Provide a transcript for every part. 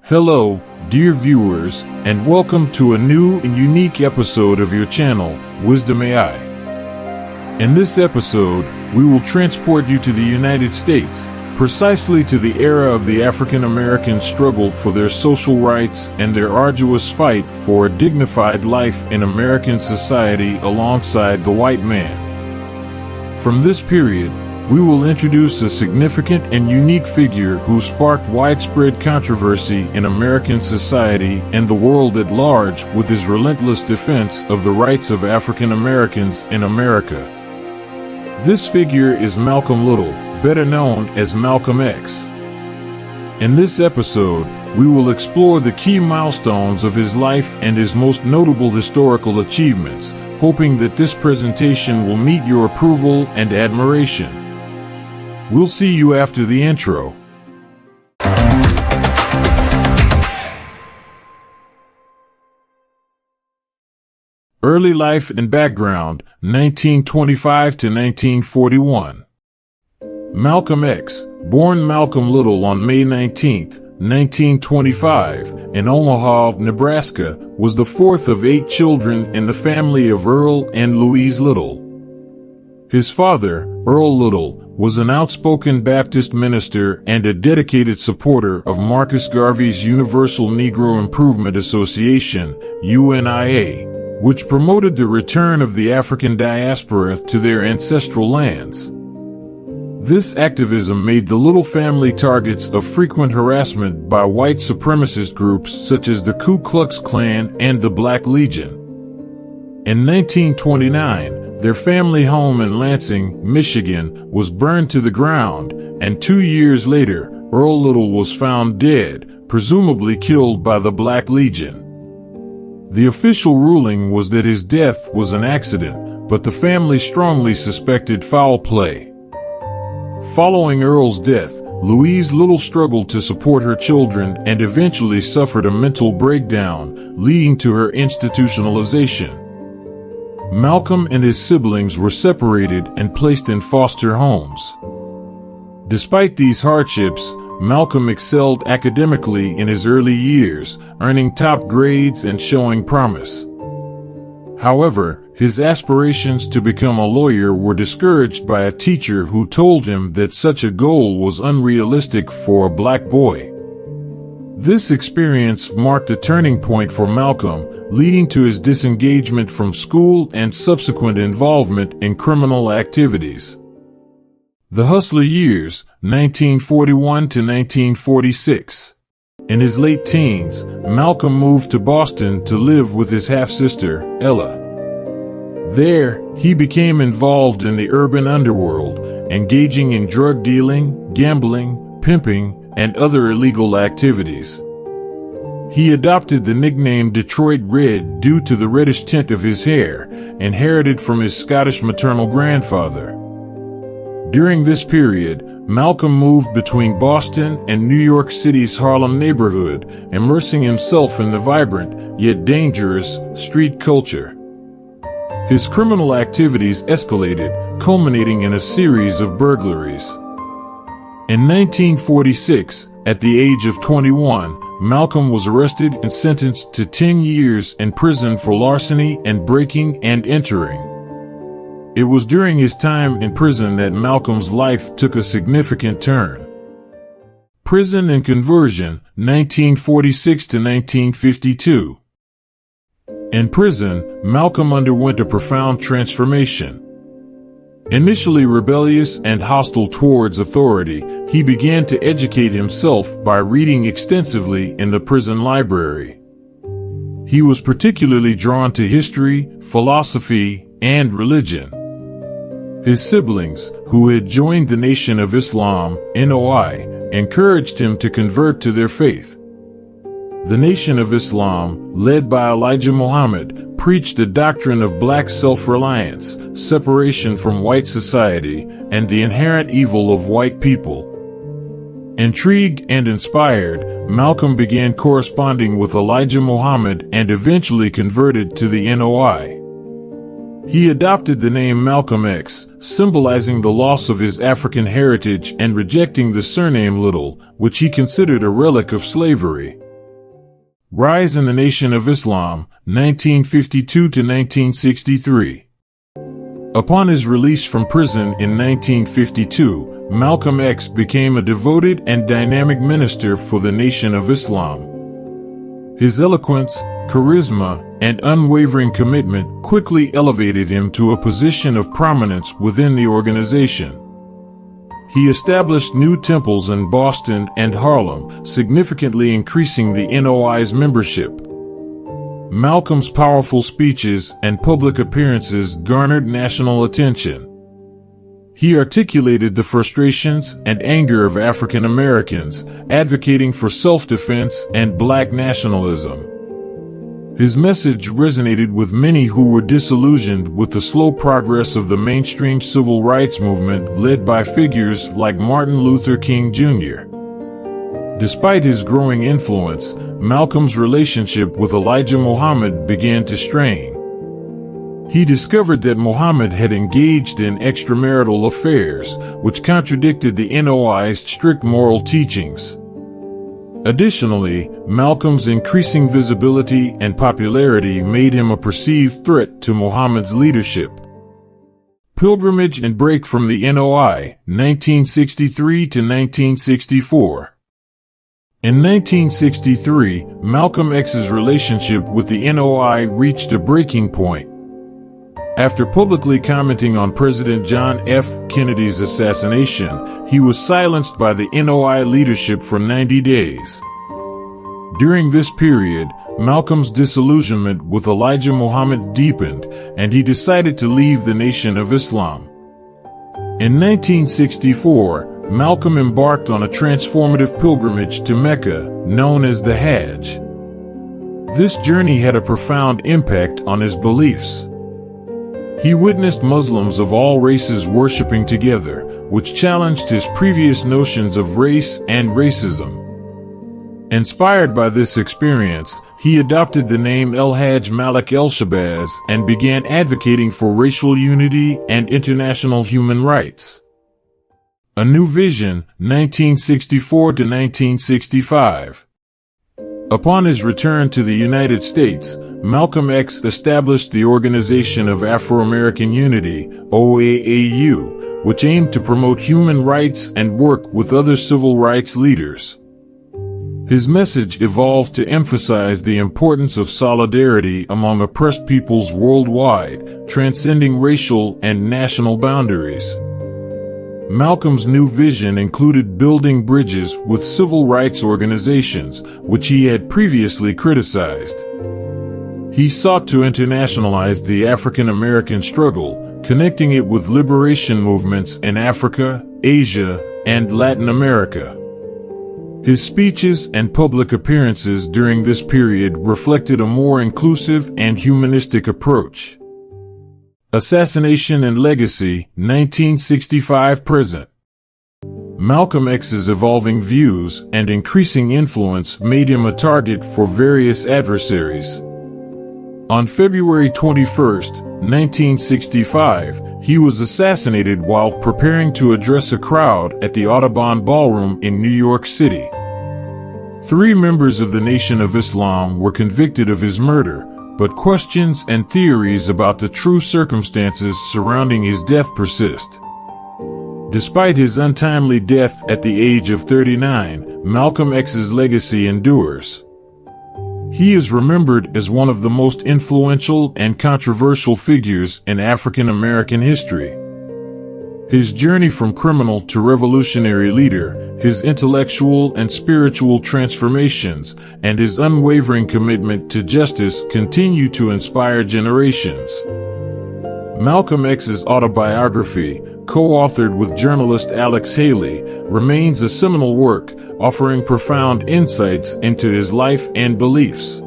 Hello, dear viewers, and welcome to a new and unique episode of your channel, Wisdom AI. In this episode, we will transport you to the United States, precisely to the era of the African American struggle for their social rights and their arduous fight for a dignified life in American society alongside the white man. From this period, we will introduce a significant and unique figure who sparked widespread controversy in American society and the world at large with his relentless defense of the rights of African Americans in America. This figure is Malcolm Little, better known as Malcolm X. In this episode, we will explore the key milestones of his life and his most notable historical achievements, hoping that this presentation will meet your approval and admiration. We'll see you after the intro. Early life and background, 1925 to 1941. Malcolm X, born Malcolm Little on May 19, 1925, in Omaha, Nebraska, was the fourth of 8 children in the family of Earl and Louise Little. His father, Earl Little, was an outspoken Baptist minister and a dedicated supporter of Marcus Garvey's Universal Negro Improvement Association, UNIA, which promoted the return of the African diaspora to their ancestral lands. This activism made the Little family targets of frequent harassment by white supremacist groups such as the Ku Klux Klan and the Black Legion. In 1929, their family home in Lansing, Michigan, was burned to the ground, and 2 years later, Earl Little was found dead, presumably killed by the Black Legion. The official ruling was that his death was an accident, but the family strongly suspected foul play. Following Earl's death, Louise Little struggled to support her children and eventually suffered a mental breakdown, leading to her institutionalization. Malcolm and his siblings were separated and placed in foster homes. Despite these hardships, Malcolm excelled academically in his early years, earning top grades and showing promise. However, his aspirations to become a lawyer were discouraged by a teacher who told him that such a goal was unrealistic for a black boy. This experience marked a turning point for Malcolm, leading to his disengagement from school and subsequent involvement in criminal activities. The hustler years, 1941 to 1946. In his late teens, Malcolm moved to Boston to live with his half-sister, Ella. There, he became involved in the urban underworld, engaging in drug dealing, gambling, pimping, and other illegal activities. He adopted the nickname Detroit Red due to the reddish tint of his hair, inherited from his Scottish maternal grandfather. During this period, Malcolm moved between Boston and New York City's Harlem neighborhood, immersing himself in the vibrant, yet dangerous, street culture. His criminal activities escalated, culminating in a series of burglaries. In 1946, at the age of 21, Malcolm was arrested and sentenced to 10 years in prison for larceny and breaking and entering. It was during his time in prison that Malcolm's life took a significant turn. Prison and conversion, 1946 to 1952. In prison, Malcolm underwent a profound transformation. Initially rebellious and hostile towards authority, he began to educate himself by reading extensively in the prison library. He was particularly drawn to history, philosophy, and religion. His siblings, who had joined the Nation of Islam, NOI, encouraged him to convert to their faith. The Nation of Islam, led by Elijah Muhammad, preached the doctrine of black self-reliance, separation from white society, and the inherent evil of white people. Intrigued and inspired, Malcolm began corresponding with Elijah Muhammad and eventually converted to the NOI. He adopted the name Malcolm X, symbolizing the loss of his African heritage and rejecting the surname Little, which he considered a relic of slavery. Rise in the Nation of Islam, 1952 to 1963. Upon his release from prison in 1952, Malcolm X became a devoted and dynamic minister for the Nation of Islam. His eloquence, charisma, and unwavering commitment quickly elevated him to a position of prominence within the organization. He established new temples in Boston and Harlem, significantly increasing the NOI's membership. Malcolm's powerful speeches and public appearances garnered national attention. He articulated the frustrations and anger of African Americans, advocating for self-defense and black nationalism. His message resonated with many who were disillusioned with the slow progress of the mainstream civil rights movement led by figures like Martin Luther King Jr. Despite his growing influence, Malcolm's relationship with Elijah Muhammad began to strain. He discovered that Muhammad had engaged in extramarital affairs, which contradicted the NOI's strict moral teachings. Additionally, Malcolm's increasing visibility and popularity made him a perceived threat to Muhammad's leadership. Pilgrimage and break from the NOI, 1963 to 1964. In 1963, Malcolm X's relationship with the NOI reached a breaking point. After publicly commenting on President John F. Kennedy's assassination, he was silenced by the NOI leadership for 90 days. During this period, Malcolm's disillusionment with Elijah Muhammad deepened, and he decided to leave the Nation of Islam. In 1964, Malcolm embarked on a transformative pilgrimage to Mecca, known as the Hajj. This journey had a profound impact on his beliefs. He witnessed Muslims of all races worshiping together, which challenged his previous notions of race and racism. Inspired by this experience, he adopted the name El-Hajj Malik El-Shabazz and began advocating for racial unity and international human rights. A New Vision, 1964 to 1965. Upon his return to the United States, Malcolm X established the Organization of Afro-American Unity, OAAU, which aimed to promote human rights and work with other civil rights leaders. His message evolved to emphasize the importance of solidarity among oppressed peoples worldwide, transcending racial and national boundaries. Malcolm's new vision included building bridges with civil rights organizations, which he had previously criticized. He sought to internationalize the African American struggle, connecting it with liberation movements in Africa, Asia, and Latin America. His speeches and public appearances during this period reflected a more inclusive and humanistic approach. Assassination and Legacy, 1965–present. Malcolm X's evolving views and increasing influence made him a target for various adversaries. On February 21, 1965, he was assassinated while preparing to address a crowd at the Audubon Ballroom in New York City. 3 members of the Nation of Islam were convicted of his murder, but questions and theories about the true circumstances surrounding his death persist. Despite his untimely death at the age of 39, Malcolm X's legacy endures. He is remembered as one of the most influential and controversial figures in African American history. His journey from criminal to revolutionary leader, his intellectual and spiritual transformations, and his unwavering commitment to justice continue to inspire generations. Malcolm X's autobiography, co-authored with journalist Alex Haley, remains a seminal work, offering profound insights into his life and beliefs.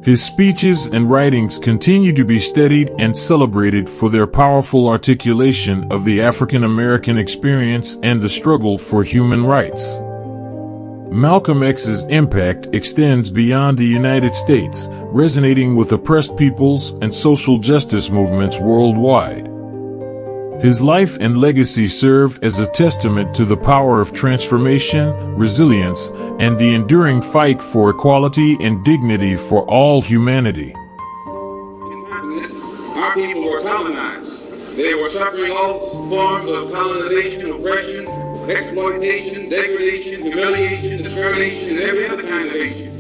His speeches and writings continue to be studied and celebrated for their powerful articulation of the African American experience and the struggle for human rights. Malcolm X's impact extends beyond the United States, resonating with oppressed peoples and social justice movements worldwide. His life and legacy serve as a testament to the power of transformation, resilience, and the enduring fight for equality and dignity for all humanity. Our people were colonized. They were suffering all forms of colonization, oppression, exploitation, degradation, humiliation, discrimination, and every other kind of hatred.